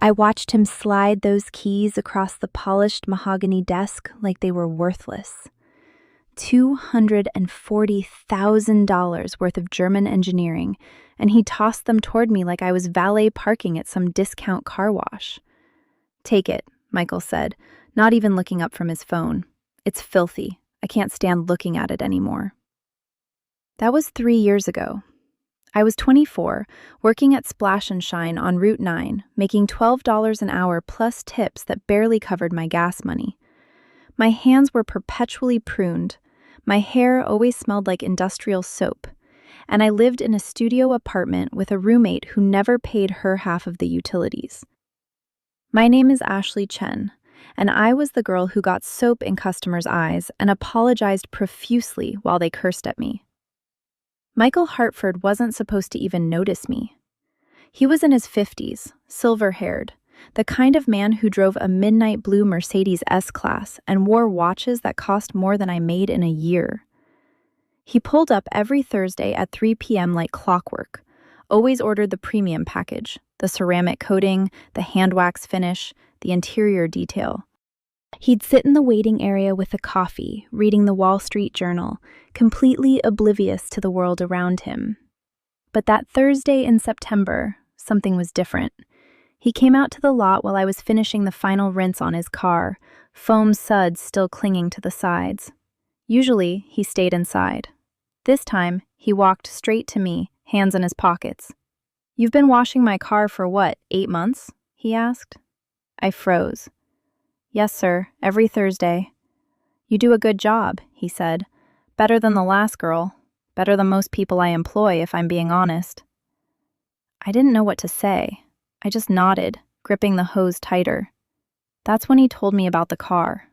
I watched him slide those keys across the polished mahogany desk like they were worthless. $240,000 worth of German engineering, and he tossed them toward me like I was valet parking at some discount car wash. "Take it," Michael said, not even looking up from his phone. "It's filthy. I can't stand looking at it anymore." That was 3 years ago. I was 24, working at Splash and Shine on Route 9, making $12 an hour plus tips that barely covered my gas money. My hands were perpetually pruned, my hair always smelled like industrial soap, and I lived in a studio apartment with a roommate who never paid her half of the utilities. My name is Ashley Chen, and I was the girl who got soap in customers' eyes and apologized profusely while they cursed at me. Michael Hartford wasn't supposed to even notice me. He was in his 50s, silver-haired, the kind of man who drove a midnight blue Mercedes S-Class and wore watches that cost more than I made in a year. He pulled up every Thursday at 3 p.m. like clockwork, always ordered the premium package, the ceramic coating, the hand wax finish, the interior detail. He'd sit in the waiting area with a coffee, reading the Wall Street Journal, completely oblivious to the world around him. But that Thursday in September, something was different. He came out to the lot while I was finishing the final rinse on his car, foam suds still clinging to the sides. Usually, he stayed inside. This time, he walked straight to me, hands in his pockets. "You've been washing my car for what, 8 months?" he asked. I froze. "Yes, sir, every Thursday." "You do a good job," he said. "Better than the last girl. Better than most people I employ, if I'm being honest." I didn't know what to say. I just nodded, gripping the hose tighter. That's when he told me about the car.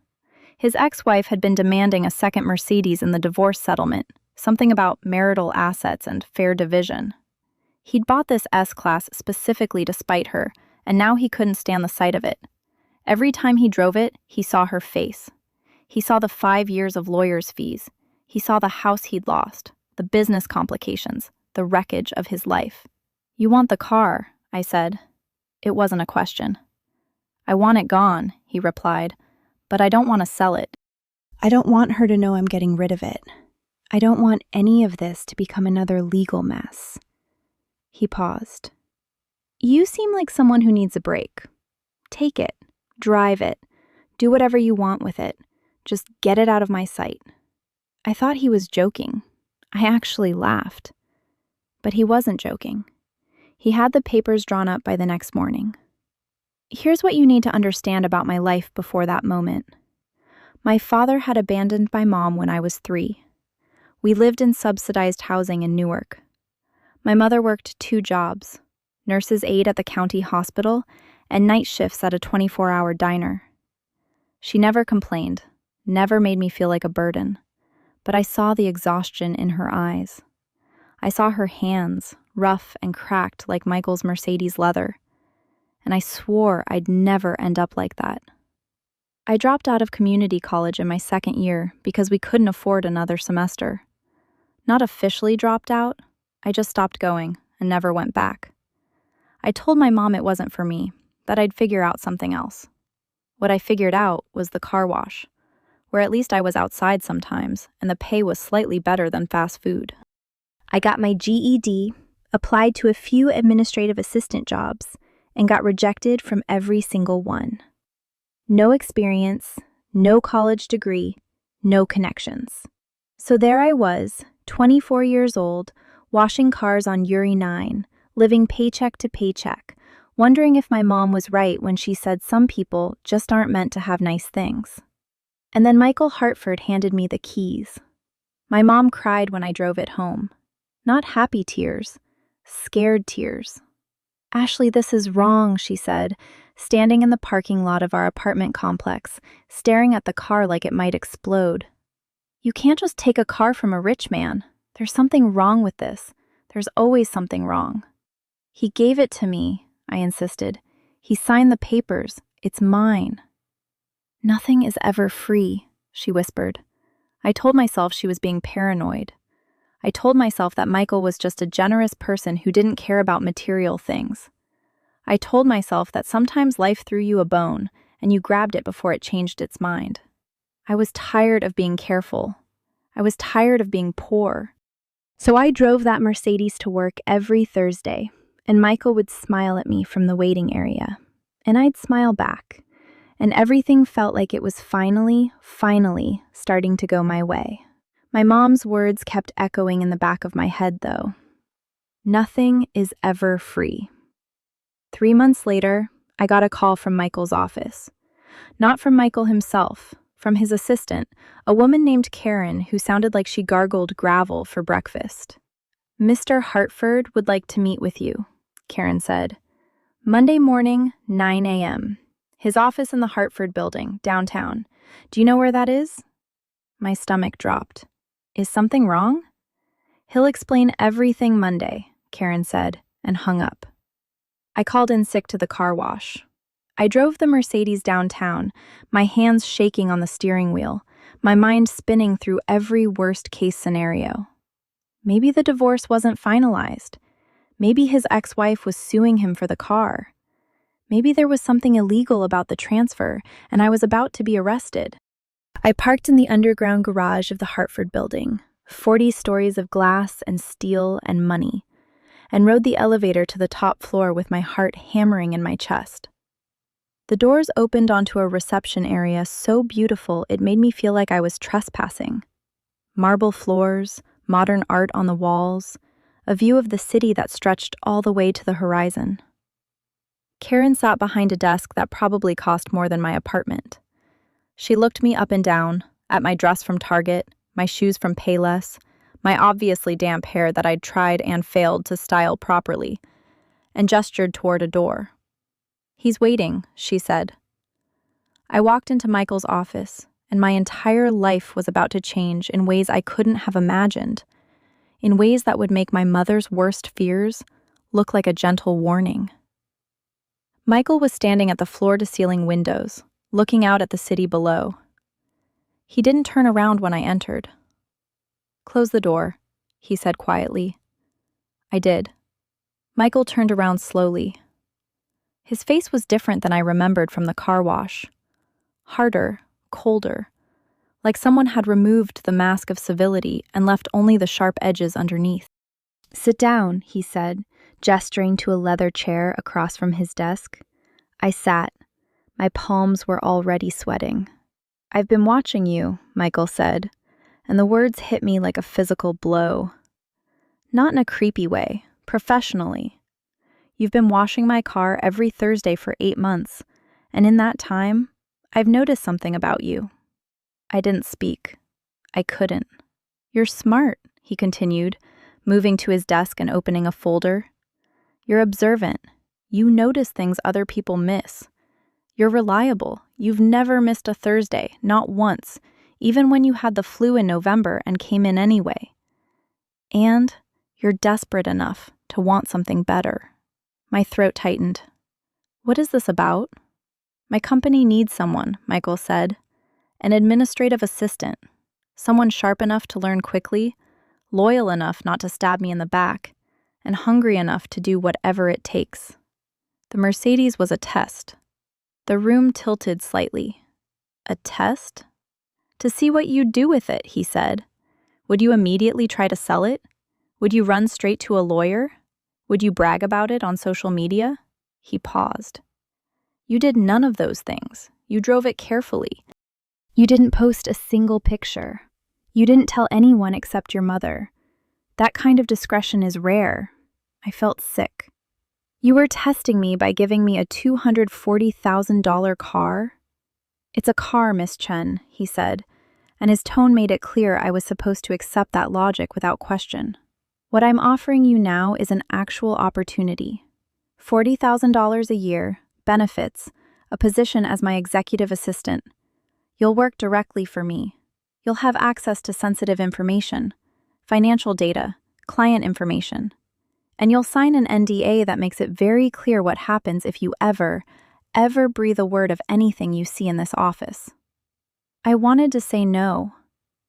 His ex-wife had been demanding a second Mercedes in the divorce settlement, something about marital assets and fair division. He'd bought this S-Class specifically to spite her, and now he couldn't stand the sight of it. Every time he drove it, he saw her face. He saw the 5 years of lawyer's fees. He saw the house he'd lost, the business complications, the wreckage of his life. "You want the car," I said. It wasn't a question. "I want it gone," he replied, "but I don't want to sell it. I don't want her to know I'm getting rid of it. I don't want any of this to become another legal mess." He paused. "You seem like someone who needs a break. Take it, drive it, do whatever you want with it. Just get it out of my sight." I thought he was joking. I actually laughed. But he wasn't joking. He had the papers drawn up by the next morning. Here's what you need to understand about my life before that moment. My father had abandoned my mom when I was 3. We lived in subsidized housing in Newark. My mother worked 2 jobs, nurse's aide at the county hospital and night shifts at a 24-hour diner. She never complained, never made me feel like a burden, but I saw the exhaustion in her eyes. I saw her hands, rough and cracked like Michael's Mercedes leather, and I swore I'd never end up like that. I dropped out of community college in my 2nd year because we couldn't afford another semester. Not officially dropped out, I just stopped going and never went back. I told my mom it wasn't for me, that I'd figure out something else. What I figured out was the car wash, where at least I was outside sometimes and the pay was slightly better than fast food. I got my GED, applied to a few administrative assistant jobs, and got rejected from every single one. No experience, no college degree, no connections. So there I was, 24 years old, washing cars on Uri 9, living paycheck to paycheck, wondering if my mom was right when she said some people just aren't meant to have nice things. And then Michael Hartford handed me the keys. My mom cried when I drove it home. Not happy tears, scared tears. "Ashley, this is wrong," she said, standing in the parking lot of our apartment complex, staring at the car like it might explode. "You can't just take a car from a rich man. There's something wrong with this. There's always something wrong." "He gave it to me," I insisted. "He signed the papers. It's mine." "Nothing is ever free," she whispered. I told myself she was being paranoid. I told myself that Michael was just a generous person who didn't care about material things. I told myself that sometimes life threw you a bone, and you grabbed it before it changed its mind. I was tired of being careful. I was tired of being poor. So I drove that Mercedes to work every Thursday, and Michael would smile at me from the waiting area, and I'd smile back, and everything felt like it was finally starting to go my way. My mom's words kept echoing in the back of my head, though. Nothing is ever free. 3 months later, I got a call from Michael's office. Not from Michael himself, from his assistant, a woman named Karen who sounded like she gargled gravel for breakfast. "Mr. Hartford would like to meet with you," Karen said. "Monday morning, 9 a.m. His office in the Hartford building, downtown. Do you know where that is?" My stomach dropped. "Is something wrong?" "He'll explain everything Monday," Karen said, and hung up. I called in sick to the car wash. I drove the Mercedes downtown, my hands shaking on the steering wheel, my mind spinning through every worst-case scenario. Maybe the divorce wasn't finalized. Maybe his ex-wife was suing him for the car. Maybe there was something illegal about the transfer, and I was about to be arrested. I parked in the underground garage of the Hartford building, 40 stories of glass and steel and money, and rode the elevator to the top floor with my heart hammering in my chest. The doors opened onto a reception area so beautiful it made me feel like I was trespassing. Marble floors, modern art on the walls, a view of the city that stretched all the way to the horizon. Karen sat behind a desk that probably cost more than my apartment. She looked me up and down, at my dress from Target, my shoes from Payless, my obviously damp hair that I'd tried and failed to style properly, and gestured toward a door. "He's waiting," she said. I walked into Michael's office, and my entire life was about to change in ways I couldn't have imagined, in ways that would make my mother's worst fears look like a gentle warning. Michael was standing at the floor-to-ceiling windows, looking out at the city below. He didn't turn around when I entered. "Close the door," he said quietly. I did. Michael turned around slowly. His face was different than I remembered from the car wash. Harder, colder, like someone had removed the mask of civility and left only the sharp edges underneath. "Sit down," he said, gesturing to a leather chair across from his desk. I sat. My palms were already sweating. "I've been watching you," Michael said, and the words hit me like a physical blow. Not in a creepy way, professionally. "You've been washing my car every Thursday for 8 months, and in that time, I've noticed something about you." I didn't speak. I couldn't. "You're smart," he continued, moving to his desk and opening a folder. "You're observant. You notice things other people miss. You're reliable. You've never missed a Thursday, not once, even when you had the flu in November and came in anyway. And you're desperate enough to want something better." My throat tightened. "What is this about?" "My company needs someone," Michael said. "An administrative assistant. Someone sharp enough to learn quickly, loyal enough not to stab me in the back, and hungry enough to do whatever it takes." The Mercedes was a test. The room tilted slightly. "A test?" "To see what you'd do with it," he said. "Would you immediately try to sell it? Would you run straight to a lawyer? Would you brag about it on social media?" He paused. "You did none of those things. You drove it carefully. You didn't post a single picture. You didn't tell anyone except your mother. That kind of discretion is rare." I felt sick. "You were testing me by giving me a $240,000 car?" "It's a car, Miss Chen," he said, and his tone made it clear I was supposed to accept that logic without question. "What I'm offering you now is an actual opportunity. $40,000 a year, benefits, a position as my executive assistant. You'll work directly for me. You'll have access to sensitive information, financial data, client information. And you'll sign an NDA that makes it very clear what happens if you ever breathe a word of anything you see in this office." I wanted to say no.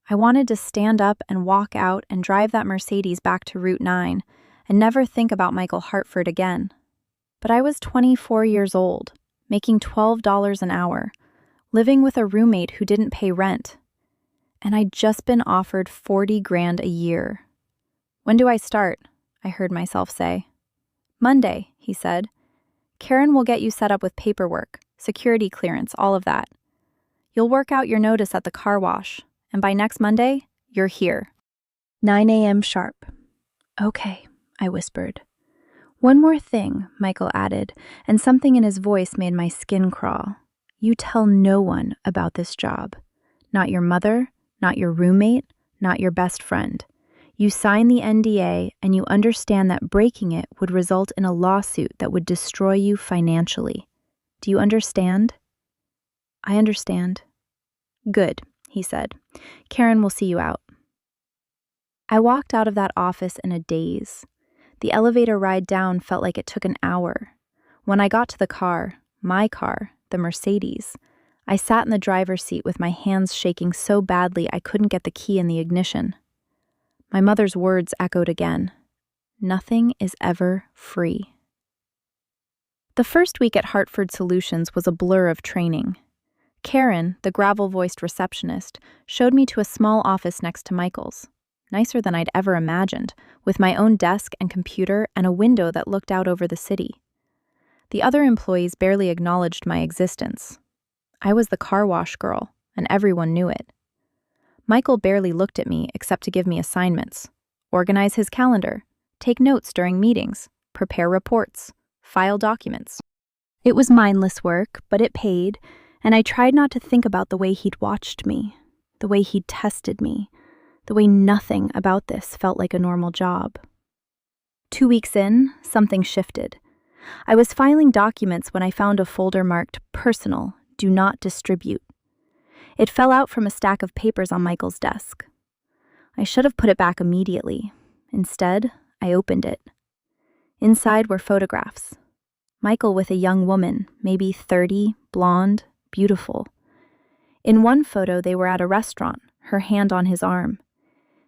I wanted to stand up and walk out and drive that Mercedes back to Route 9 and never think about Michael Hartford again. But I was 24 years old, making $12 an hour, living with a roommate who didn't pay rent. And I'd just been offered 40 grand a year. "When do I start?" I heard myself say. "Monday," he said. "Karen will get you set up with paperwork, security clearance, all of that. You'll work out your notice at the car wash, and by next Monday, you're here." 9 a.m. sharp. "Okay," I whispered. "One more thing," Michael added, and something in his voice made my skin crawl. "You tell no one about this job. Not your mother, not your roommate, not your best friend. You sign the NDA and you understand that breaking it would result in a lawsuit that would destroy you financially. Do you understand?" "I understand." "Good," he said. "Karen will see you out." I walked out of that office in a daze. The elevator ride down felt like it took an hour. When I got to the car, my car, the Mercedes, I sat in the driver's seat with my hands shaking so badly I couldn't get the key in the ignition. My mother's words echoed again. Nothing is ever free. The first week at Hartford Solutions was a blur of training. Karen, the gravel-voiced receptionist, showed me to a small office next to Michael's, nicer than I'd ever imagined, with my own desk and computer and a window that looked out over the city. The other employees barely acknowledged my existence. I was the car wash girl, and everyone knew it. Michael barely looked at me except to give me assignments, organize his calendar, take notes during meetings, prepare reports, file documents. It was mindless work, but it paid, and I tried not to think about the way he'd watched me, the way he'd tested me, the way nothing about this felt like a normal job. 2 weeks in, something shifted. I was filing documents when I found a folder marked "Personal, Do Not Distribute." It fell out from a stack of papers on Michael's desk. I should have put it back immediately. Instead, I opened it. Inside were photographs. Michael with a young woman, maybe 30, blonde, beautiful. In one photo, they were at a restaurant, her hand on his arm.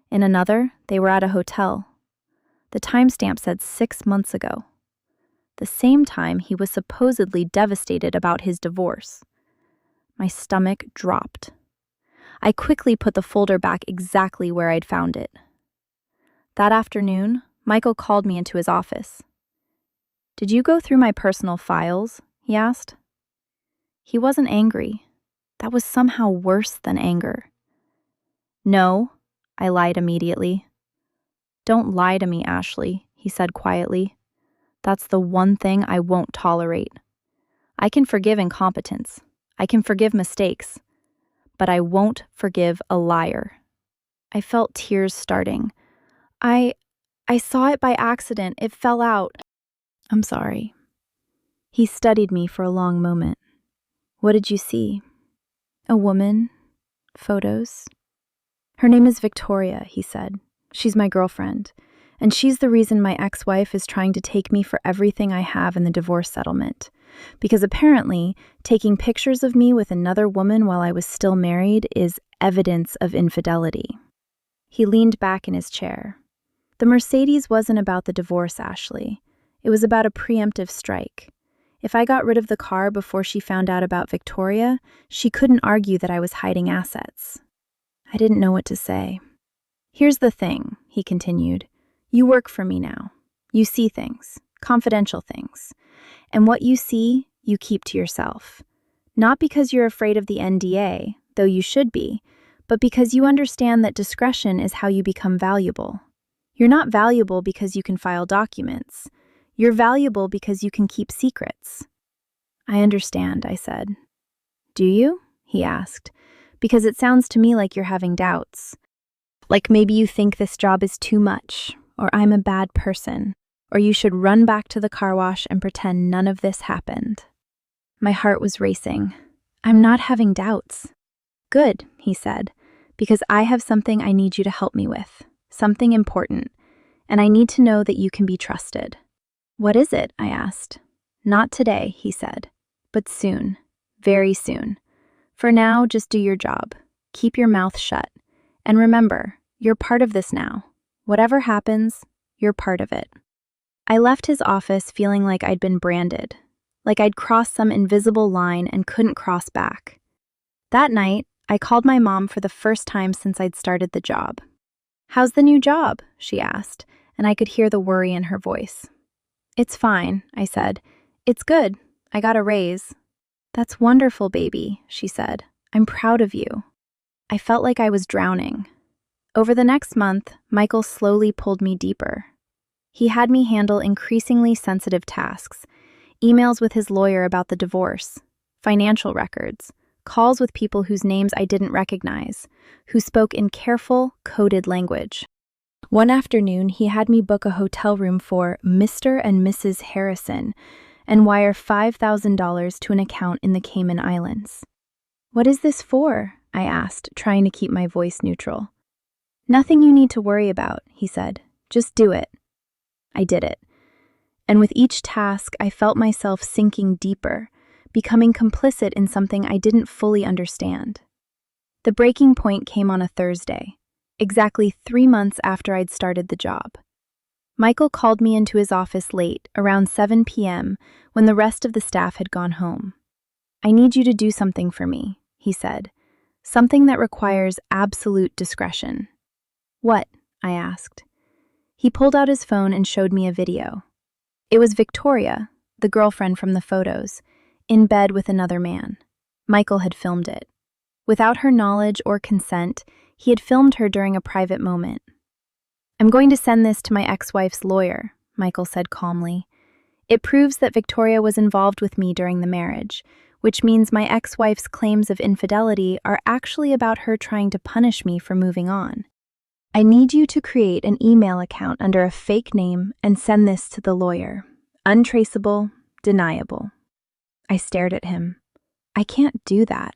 In another, they were at a hotel. The timestamp said 6 months ago. The same time he was supposedly devastated about his divorce. My stomach dropped. I quickly put the folder back exactly where I'd found it. That afternoon, Michael called me into his office. "Did you go through my personal files?" he asked. He wasn't angry. That was somehow worse than anger. "No," I lied immediately. "Don't lie to me, Ashley," he said quietly. "That's the one thing I won't tolerate. I can forgive incompetence. I can forgive mistakes. But I won't forgive a liar." I felt tears starting. I saw it by accident. It fell out." "I'm sorry." He studied me for a long moment. "What did you see?" "A woman. Photos." "Her name is Victoria," he said. "She's my girlfriend. And she's the reason my ex-wife is trying to take me for everything I have in the divorce settlement. Because apparently, taking pictures of me with another woman while I was still married is evidence of infidelity." He leaned back in his chair. "The Mercedes wasn't about the divorce, Ashley. It was about a preemptive strike. If I got rid of the car before she found out about Victoria, she couldn't argue that I was hiding assets." I didn't know what to say. "Here's the thing," he continued. "You work for me now. You see things, confidential things. And what you see, you keep to yourself. Not because you're afraid of the NDA, though you should be, but because you understand that discretion is how you become valuable. You're not valuable because you can file documents. You're valuable because you can keep secrets." "I understand," I said. "Do you?" he asked. "Because it sounds to me like you're having doubts. Like maybe you think this job is too much, or I'm a bad person, or you should run back to the car wash and pretend none of this happened." My heart was racing. "I'm not having doubts." "Good," he said, "because I have something I need you to help me with, something important, and I need to know that you can be trusted." "What is it?" I asked. "Not today," he said, "but soon, very soon. For now, just do your job. Keep your mouth shut. And remember, you're part of this now. Whatever happens, you're part of it." I left his office feeling like I'd been branded, like I'd crossed some invisible line and couldn't cross back. That night, I called my mom for the first time since I'd started the job. "How's the new job?" she asked, and I could hear the worry in her voice. "It's fine," I said. "It's good. I got a raise." "That's wonderful, baby," she said. "I'm proud of you." I felt like I was drowning. Over the next month, Michael slowly pulled me deeper. He had me handle increasingly sensitive tasks, emails with his lawyer about the divorce, financial records, calls with people whose names I didn't recognize, who spoke in careful, coded language. One afternoon, he had me book a hotel room for Mr. and Mrs. Harrison and wire $5,000 to an account in the Cayman Islands. "What is this for?" I asked, trying to keep my voice neutral. "Nothing you need to worry about," he said. "Just do it." I did it. And with each task, I felt myself sinking deeper, becoming complicit in something I didn't fully understand. The breaking point came on a Thursday, exactly 3 months after I'd started the job. Michael called me into his office late, around 7 p.m., when the rest of the staff had gone home. "I need you to do something for me," he said. "Something that requires absolute discretion." "What?" I asked. He pulled out his phone and showed me a video. It was Victoria, the girlfriend from the photos, in bed with another man. Michael had filmed it. Without her knowledge or consent, he had filmed her during a private moment. "I'm going to send this to my ex-wife's lawyer," Michael said calmly. "It proves that Victoria was involved with me during the marriage, which means my ex-wife's claims of infidelity are actually about her trying to punish me for moving on. I need you to create an email account under a fake name and send this to the lawyer. Untraceable, deniable." I stared at him. "I can't do that."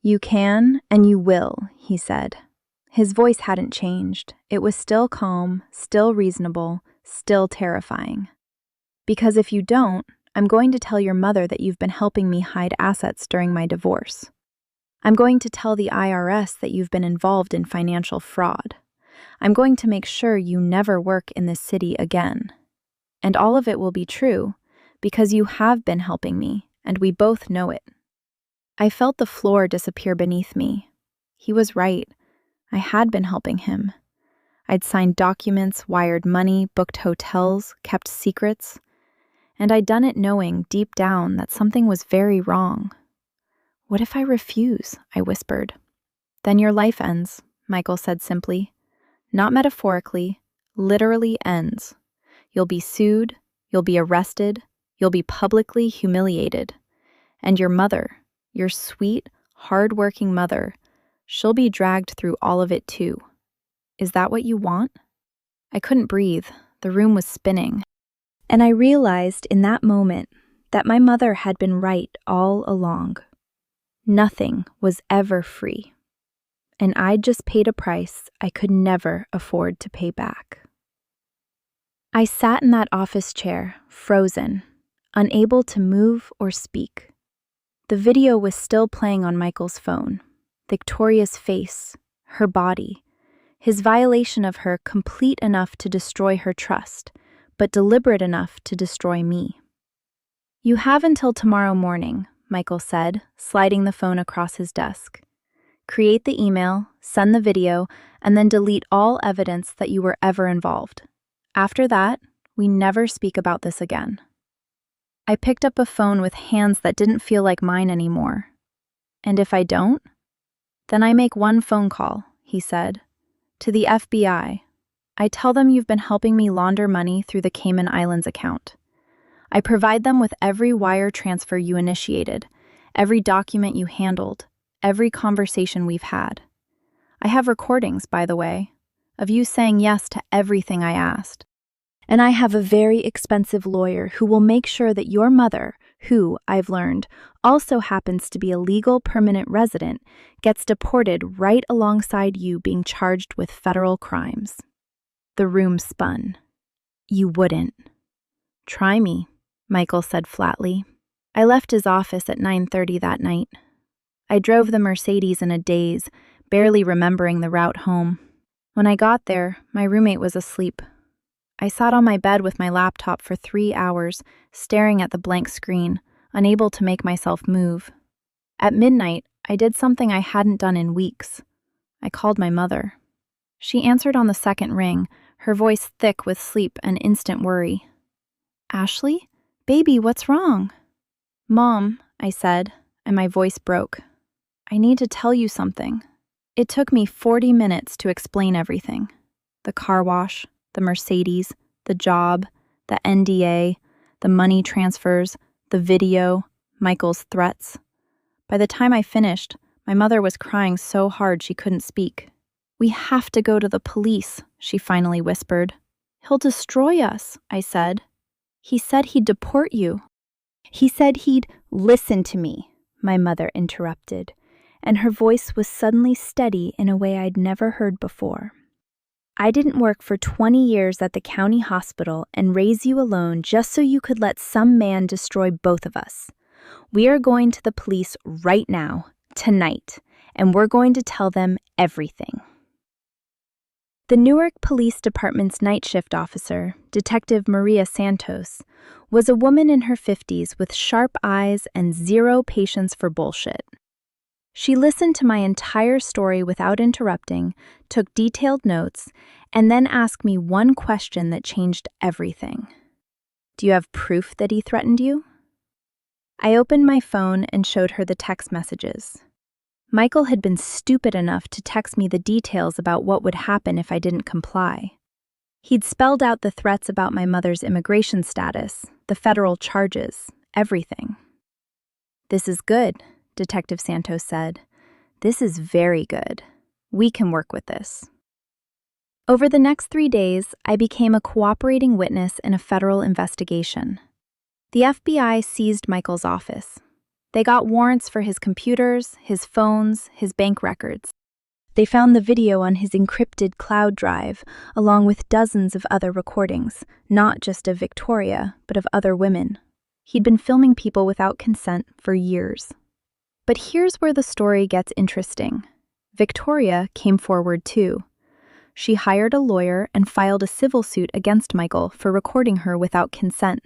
"You can, and you will," he said. His voice hadn't changed. It was still calm, still reasonable, still terrifying. "Because if you don't, I'm going to tell your mother that you've been helping me hide assets during my divorce. I'm going to tell the IRS that you've been involved in financial fraud. I'm going to make sure you never work in this city again. And all of it will be true, because you have been helping me, and we both know it." I felt the floor disappear beneath me. He was right. I had been helping him. I'd signed documents, wired money, booked hotels, kept secrets. And I'd done it knowing, deep down, that something was very wrong. "What if I refuse?" I whispered. "Then your life ends," Michael said simply. "Not metaphorically, literally ends. You'll be sued, you'll be arrested, you'll be publicly humiliated. And your mother, your sweet, hard-working mother, she'll be dragged through all of it too. Is that what you want?" I couldn't breathe. The room was spinning. And I realized in that moment that my mother had been right all along. Nothing was ever free. And I'd just paid a price I could never afford to pay back. I sat in that office chair, frozen, unable to move or speak. The video was still playing on Michael's phone. Victoria's face, her body, his violation of her complete enough to destroy her trust, but deliberate enough to destroy me. "You have until tomorrow morning," Michael said, sliding the phone across his desk. "Create the email, send the video, and then delete all evidence that you were ever involved. After that, we never speak about this again." I picked up a phone with hands that didn't feel like mine anymore. "And if I don't?" "Then I make one phone call," he said, "to the FBI. I tell them you've been helping me launder money through the Cayman Islands account. I provide them with every wire transfer you initiated, every document you handled, every conversation we've had. I have recordings, by the way, of you saying yes to everything I asked. And I have a very expensive lawyer who will make sure that your mother, who, I've learned, also happens to be a legal permanent resident, gets deported right alongside you being charged with federal crimes." The room spun. "You wouldn't." "Try me," Michael said flatly. I left his office at 9:30 that night. I drove the Mercedes in a daze, barely remembering the route home. When I got there, my roommate was asleep. I sat on my bed with my laptop for 3 hours, staring at the blank screen, unable to make myself move. At midnight, I did something I hadn't done in weeks. I called my mother. She answered on the second ring, her voice thick with sleep and instant worry. "Ashley? Baby, what's wrong?" "Mom," I said, and my voice broke. "I need to tell you something." It took me 40 minutes to explain everything. The car wash, the Mercedes, the job, the NDA, the money transfers, the video, Michael's threats. By the time I finished, my mother was crying so hard she couldn't speak. "We have to go to the police," she finally whispered. "He'll destroy us," I said. "He said he'd deport you." "He said he'd listen to me," my mother interrupted, and her voice was suddenly steady in a way I'd never heard before. "I didn't work for 20 years at the county hospital and raise you alone just so you could let some man destroy both of us. We are going to the police right now, tonight, and we're going to tell them everything." The Newark Police Department's night shift officer, Detective Maria Santos, was a woman in her 50s with sharp eyes and zero patience for bullshit. She listened to my entire story without interrupting, took detailed notes, and then asked me one question that changed everything. "Do you have proof that he threatened you?" I opened my phone and showed her the text messages. Michael had been stupid enough to text me the details about what would happen if I didn't comply. He'd spelled out the threats about my mother's immigration status, the federal charges, everything. "This is good," Detective Santos said. "This is very good. We can work with this." Over the next 3 days, I became a cooperating witness in a federal investigation. The FBI seized Michael's office. They got warrants for his computers, his phones, his bank records. They found the video on his encrypted cloud drive, along with dozens of other recordings, not just of Victoria, but of other women. He'd been filming people without consent for years. But here's where the story gets interesting. Victoria came forward too. She hired a lawyer and filed a civil suit against Michael for recording her without consent.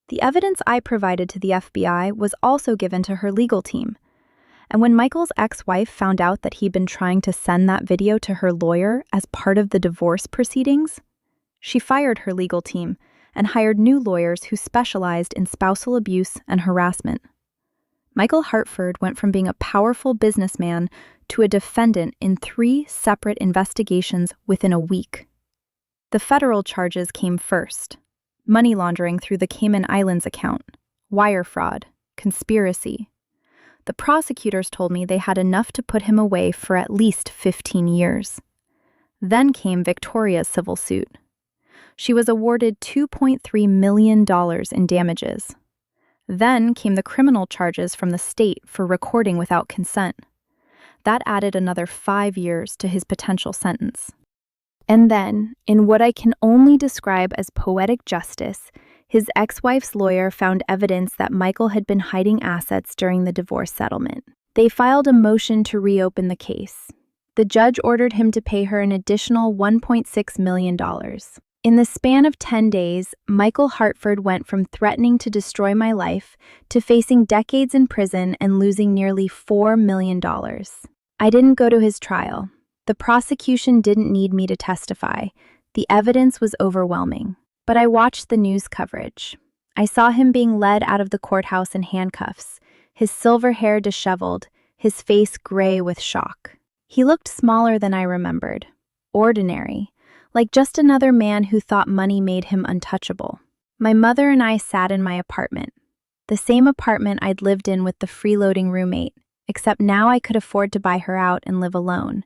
The evidence I provided to the FBI was also given to her legal team. And when Michael's ex-wife found out that he'd been trying to send that video to her lawyer as part of the divorce proceedings, she fired her legal team and hired new lawyers who specialized in spousal abuse and harassment. Michael Hartford went from being a powerful businessman to a defendant in 3 separate investigations within a week. The federal charges came first: money laundering through the Cayman Islands account, wire fraud, conspiracy. The prosecutors told me they had enough to put him away for at least 15 years. Then came Victoria's civil suit. She was awarded $2.3 million in damages. Then came the criminal charges from the state for recording without consent. That added another 5 years to his potential sentence. And then, in what I can only describe as poetic justice, his ex-wife's lawyer found evidence that Michael had been hiding assets during the divorce settlement. They filed a motion to reopen the case. The judge ordered him to pay her an additional $1.6 million. In the span of 10 days, Michael Hartford went from threatening to destroy my life to facing decades in prison and losing nearly $4 million. I didn't go to his trial. The prosecution didn't need me to testify. The evidence was overwhelming. But I watched the news coverage. I saw him being led out of the courthouse in handcuffs, his silver hair disheveled, his face gray with shock. He looked smaller than I remembered. Ordinary. Like just another man who thought money made him untouchable. My mother and I sat in my apartment. The same apartment I'd lived in with the freeloading roommate, except now I could afford to buy her out and live alone.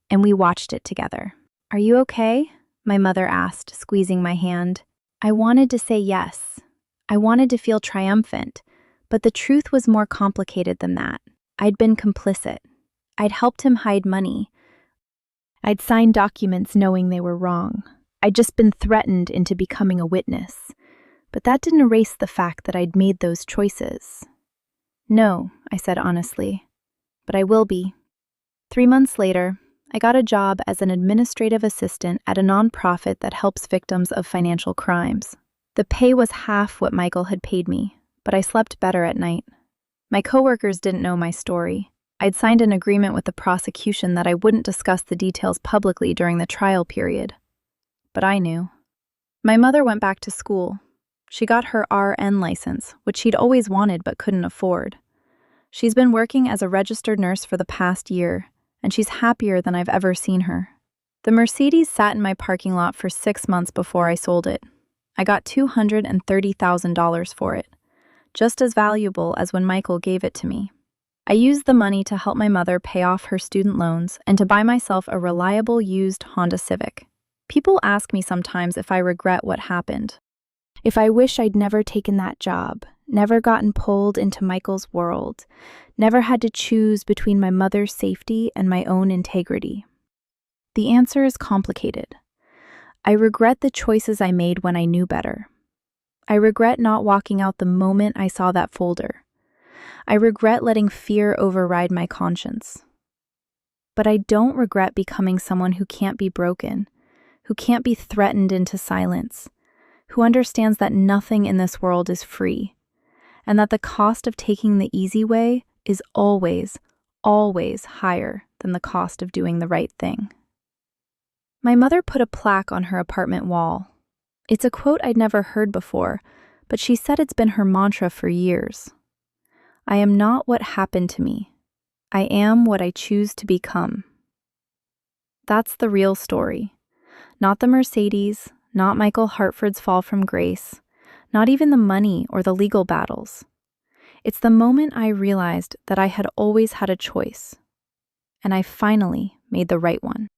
And we watched it together. "Are you okay?" my mother asked, squeezing my hand. I wanted to say yes. I wanted to feel triumphant, but the truth was more complicated than that. I'd been complicit. I'd helped him hide money. I'd signed documents knowing they were wrong. I'd just been threatened into becoming a witness. But that didn't erase the fact that I'd made those choices. "No," I said honestly, "but I will be." 3 months later, I got a job as an administrative assistant at a nonprofit that helps victims of financial crimes. The pay was half what Michael had paid me, but I slept better at night. My coworkers didn't know my story. I'd signed an agreement with the prosecution that I wouldn't discuss the details publicly during the trial period. But I knew. My mother went back to school. She got her RN license, which she'd always wanted but couldn't afford. She's been working as a registered nurse for the past year, and she's happier than I've ever seen her. The Mercedes sat in my parking lot for 6 months before I sold it. I got $230,000 for it, just as valuable as when Michael gave it to me. I used the money to help my mother pay off her student loans and to buy myself a reliable used Honda Civic. People ask me sometimes if I regret what happened. If I wish I'd never taken that job, never gotten pulled into Michael's world, never had to choose between my mother's safety and my own integrity. The answer is complicated. I regret the choices I made when I knew better. I regret not walking out the moment I saw that folder. I regret letting fear override my conscience. But I don't regret becoming someone who can't be broken, who can't be threatened into silence, who understands that nothing in this world is free, and that the cost of taking the easy way is always, always higher than the cost of doing the right thing. My mother put a plaque on her apartment wall. It's a quote I'd never heard before, but she said it's been her mantra for years. I am not what happened to me. I am what I choose to become. That's the real story. Not the Mercedes, not Michael Hartford's fall from grace, not even the money or the legal battles. It's the moment I realized that I had always had a choice, and I finally made the right one.